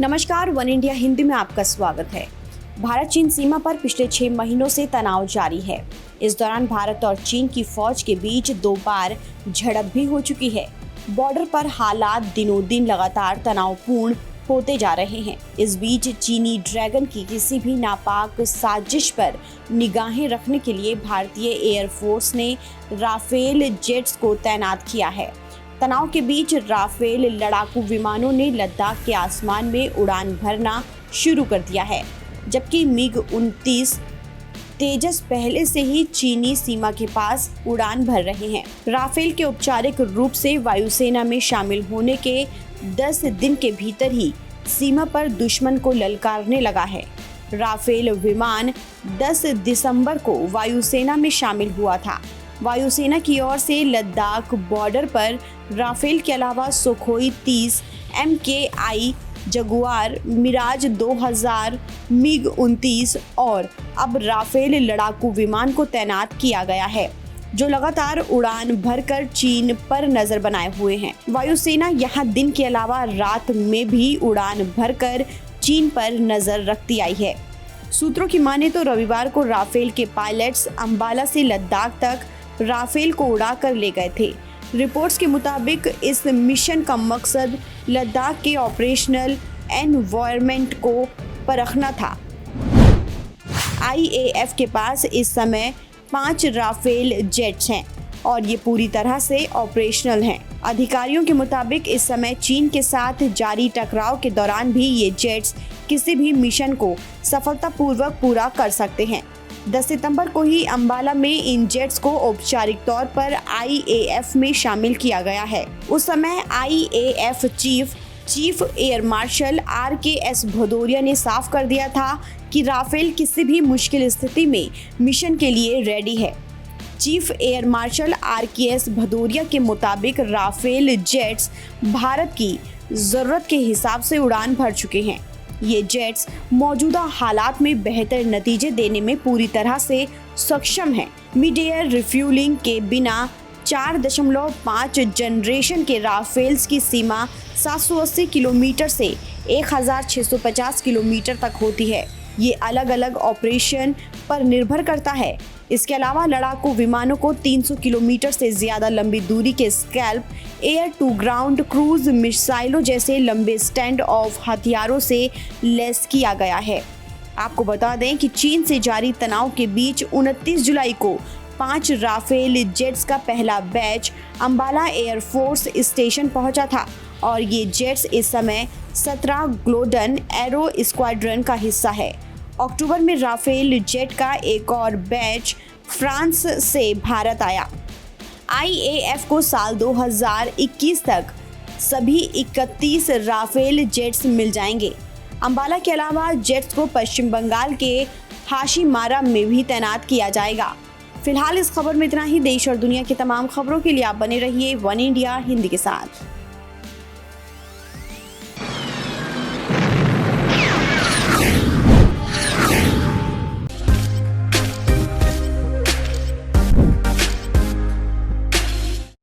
नमस्कार, one India Hindi में आपका स्वागत है। भारत चीन सीमा पर पिछले 6 महीनों से तनाव जारी है। इस दौरान भारत और चीन की फौज के बीच 2 बार झड़प भी हो चुकी है। बॉर्डर पर हालात दिनों दिन लगातार तनावपूर्ण होते जा रहे हैं। इस बीच चीनी ड्रैगन की किसी भी नापाक साजिश पर निगाहें रखने के लिए भारतीय एयरफोर्स ने राफेल जेट्स को तैनात किया है। तनाव के बीच राफेल लड़ाकू विमानों ने लद्दाख के आसमान में उड़ान भरना शुरू कर दिया है, जबकि MiG-29 तेजस पहले से ही चीनी सीमा के पास उड़ान भर रहे हैं। राफेल के औपचारिक रूप से वायुसेना में शामिल होने के 10 दिन के भीतर ही सीमा पर दुश्मन को ललकारने लगा है। राफेल विमान 10 दिसंबर को वायुसेना में शामिल हुआ था। वायुसेना की ओर से लद्दाख बॉर्डर पर राफेल के अलावा Sukhoi 30, MKI Jaguar, Miraj 2000, MiG-29 और अब राफेल लड़ाकू विमान को तैनात किया गया है, जो लगातार उड़ान भरकर चीन पर नजर बनाए हुए हैं। वायुसेना यहां दिन के अलावा रात में भी उड़ान भरकर चीन पर नजर रखती आई है। सूत्रों की माने तो रविवार को राफेल के पायलट्स अंबाला से लद्दाख तक राफेल को उड़ाकर ले गए थे। रिपोर्ट्स के मुताबिक इस मिशन का मकसद लद्दाख के ऑपरेशनल एनवायरनमेंट को परखना था। IAF के पास इस समय 5 राफेल जेट्स हैं और ये पूरी तरह से ऑपरेशनल हैं। अधिकारियों के मुताबिक इस समय चीन के साथ जारी टकराव के दौरान भी ये जेट्स किसी भी मिशन को सफलतापूर्वक पूरा कर सकते हैं। 10 सितंबर को ही अंबाला में इन जेट्स को औपचारिक तौर पर IAF में शामिल किया गया है। उस समय IAF chief air marshal RKS Bhadauria ने साफ कर दिया था कि राफेल किसी भी मुश्किल स्थिति में मिशन के लिए रेडी है। Chief air marshal RKS Bhadauria के मुताबिक राफेल जेट्स भारत की जरूरत के हिसाब से उड़ान भर चुके हैं। ये जेट्स मौजूदा हालात में बेहतर नतीजे देने में पूरी तरह से सक्षम हैं। मिड एयर रिफ्यूलिंग के बिना 4.5 जनरेशन के राफेल्स की सीमा 780 किलोमीटर से 1650 किलोमीटर तक होती है। ये अलग अलग ऑपरेशन पर निर्भर करता है। इसके अलावा लड़ाकू विमानों को 300 किलोमीटर से ज्यादा लंबी दूरी के SCALP air to ground cruise मिसाइलों जैसे लंबे स्टैंड ऑफ हथियारों से लैस किया गया है। आपको बता दें कि चीन से जारी तनाव के बीच 29 जुलाई को 5 राफेल जेट्स का पहला बैच अंबाला एयरफोर्स स्टेशन पहुंचा था और ये जेट्स इस समय 17 ग्लोडन एरो स्क्वाड्रन का हिस्सा है। अक्टूबर में राफेल जेट का एक और बैच फ्रांस से भारत आया। IAF को साल 2021 तक सभी 31 राफेल जेट्स मिल जाएंगे। अंबाला के अलावा जेट्स को पश्चिम बंगाल के हाशीमारा में भी तैनात किया जाएगा। फिलहाल इस खबर में इतना ही। देश और दुनिया की तमाम खबरों के लिए आप बने रहिए वन इंडिया हिंदी के साथ।